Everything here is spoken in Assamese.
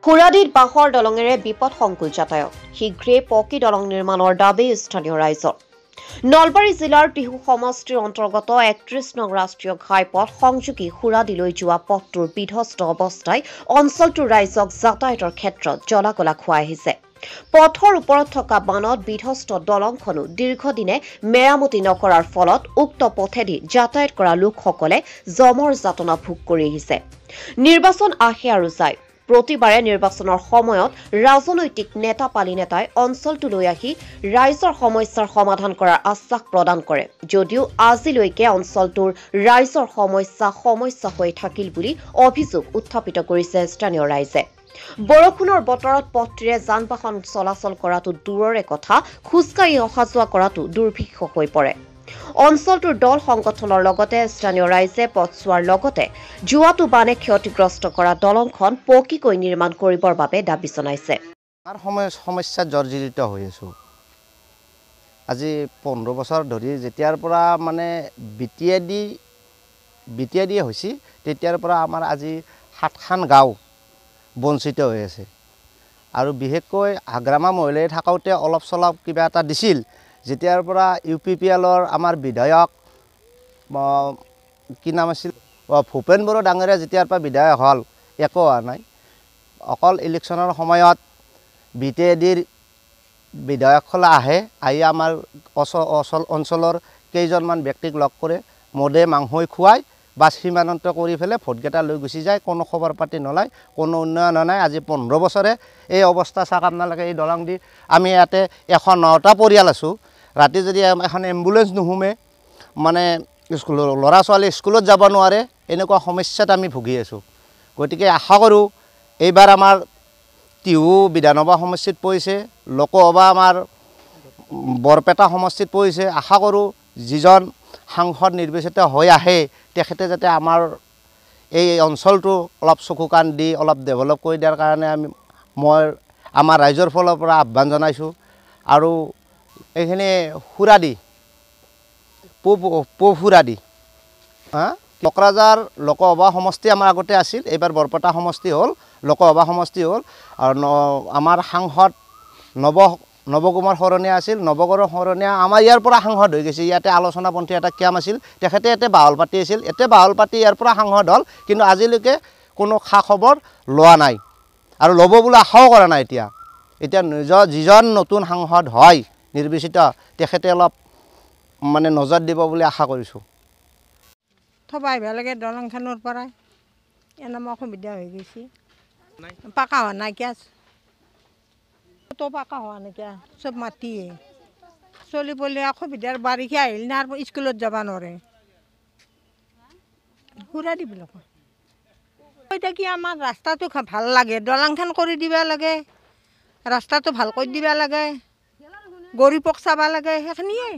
খুৰাদিত বাঁহৰ দলঙেৰে বিপদসংকুল যাতায়াত শীঘ্ৰে পকী দলং নিৰ্মাণৰ দাবী স্থানীয় ৰাইজৰ। নলবাৰী জিলাৰ টিহু সমষ্টিৰ অন্তৰ্গত ৩১ নং ৰাষ্ট্ৰীয় ঘাইপথ সংযোগী খুৰাদিলৈ যোৱা পথটোৰ বিধ্বস্ত অৱস্থাই অঞ্চলটোৰ ৰাইজক যাতায়াতৰ ক্ষেত্ৰত জলাকলা খুৱাই আহিছে। পথৰ ওপৰত থকা বানত বিধ্বস্ত দলংখনো দীৰ্ঘদিনে মেৰামতি নকৰাৰ ফলত উক্ত পথেদি যাতায়াত কৰা লোকসকলে জমৰ যাতনা ভোগ কৰি আহিছে। নিৰ্বাচন আহে আৰু যায়। প্ৰতিবাৰে নিৰ্বাচনৰ সময়ত ৰাজনৈতিক নেতা পালি নেতাই অঞ্চলটোলৈ আহি ৰাইজৰ সমস্যাৰ সমাধান কৰাৰ আশ্বাস প্ৰদান কৰে যদিও আজিলৈকে অঞ্চলটোৰ ৰাইজৰ সমস্যা হৈ থাকিল বুলি অভিযোগ উত্থাপিত কৰিছে স্থানীয় ৰাইজে। বৰষুণৰ বতৰত পথটিৰে যান বাহন চলাচল কৰাটো দূৰৰে কথা, খোজকাঢ়ি অহা যোৱা কৰাটো দুৰ্ভিক্ষ হৈ পৰে। অঞ্চলটোৰ দল সংগঠনৰ লগতে স্থানীয় ৰাইজে পথছোৱাৰ লগতে যোৱাটো বানে ক্ষতিগ্ৰস্ত কৰা দলংখন পকীকৈ নিৰ্মাণ কৰিবৰ বাবে দাবী জনাইছে। সমস্যাত জৰ্জৰিত হৈ আছোঁ। আজি 15 বছৰ ধৰি যেতিয়াৰ পৰা মানে বিটিয়াদি হৈছে তেতিয়াৰ পৰা আমাৰ আজি 7খন গাঁও বঞ্চিত হৈ আছে। আৰু বিশেষকৈ হাগ্ৰামা মহিলাই থাকোঁতে অলপ চলপ কিবা এটা দিছিল। যেতিয়াৰ পৰা UPPLৰ আমাৰ বিধায়ক কি নাম আছিল ভূপেন বড়ো ডাঙৰীয়া যেতিয়াৰ পৰা বিধায়ক হ'ল একো হোৱা নাই। অকল ইলেকশ্যনৰ সময়ত বিটিএডিৰ বিধায়কসকলে আহি আমাৰ অঞ্চলৰ কেইজনমান ব্যক্তিক লগ কৰে, মদে মাংসই খুৱাই বা সীমান্ত কৰি পেলাই ভোটকেইটা লৈ গুচি যায়। কোনো খবৰ পাতি নলয়, কোনো উন্নয়ন নাই। আজি 15 বছৰে এই অৱস্থা চাওক আপোনালোকে। এই দলং দি আমি ইয়াতে 109টা পৰিয়াল আছোঁ। ৰাতি যদি এখন এম্বুলেঞ্চ নুসুমে, মানে ল'ৰা ছোৱালী স্কুলত যাব নোৱাৰে, এনেকুৱা সমস্যাত আমি ভুগি আছোঁ। গতিকে আশা কৰোঁ এইবাৰ আমাৰ টিহু বিধানসভা সমষ্টিত পৰিছে, লোকসভা আমাৰ বৰপেটা সমষ্টিত পৰিছে। আশা কৰোঁ যিজন সাংসদ নিৰ্বাচিত হৈ আহে তেখেতে যাতে আমাৰ এই অঞ্চলটো অলপ চকু কাণ দি অলপ ডেভেলপ কৰি দিয়াৰ কাৰণে মই আমাৰ ৰাইজৰ ফালৰ পৰা আহ্বান জনাইছোঁ। আৰু এইখিনি খুৰাদি খুৰাদি কোকৰাঝাৰ লোকসভা সমষ্টি আমাৰ আগতে আছিল, এইবাৰ বৰপেটা সমষ্টি হ'ল, লোকসভা সমষ্টি হ'ল। আৰু আমাৰ সাংসদ নৱকুমাৰ শৰণীয়া আছিল। নৱকুমাৰ শৰণীয়া আমাৰ ইয়াৰ পৰা সাংসদ হৈ গৈছে। ইয়াতে আলোচনাপন্থী এটা কেম্প আছিল, তেখেতে ইয়াতে বাহল পাতি আছিল। বাহল পাতি ইয়াৰ পৰা সাংসদ হ'ল, কিন্তু আজিলৈকে কোনো খা খবৰ লোৱা নাই আৰু ল'ব বুলি আশাও কৰা নাই। এতিয়া যিজন নতুন সাংসদ হয় নিৰ্বাচিত, তেখেতে অলপ মানে নজৰ দিব বুলি আশা কৰিছোঁ। থবা আহিব লাগে দলংখনৰ পৰাই এনেকুৱা অসুবিধা হৈ গৈছে। পাকা হোৱা নাইকিয়া, পাকা হোৱা নাইকিয়া, চব মাটিয়ে চলি পলি অসুবিধাৰ। বাৰিষা আহিল না স্কুলত যাব নোৱাৰে। সুৰা দিব লাগে। এতিয়া কি আমাৰ ৰাস্তাটো ভাল লাগে, দলংখন কৰি দিব লাগে, ৰাস্তাটো ভাল কৰি দিব লাগে, গৰীবক চাব লাগে, সেইখিনিয়ে।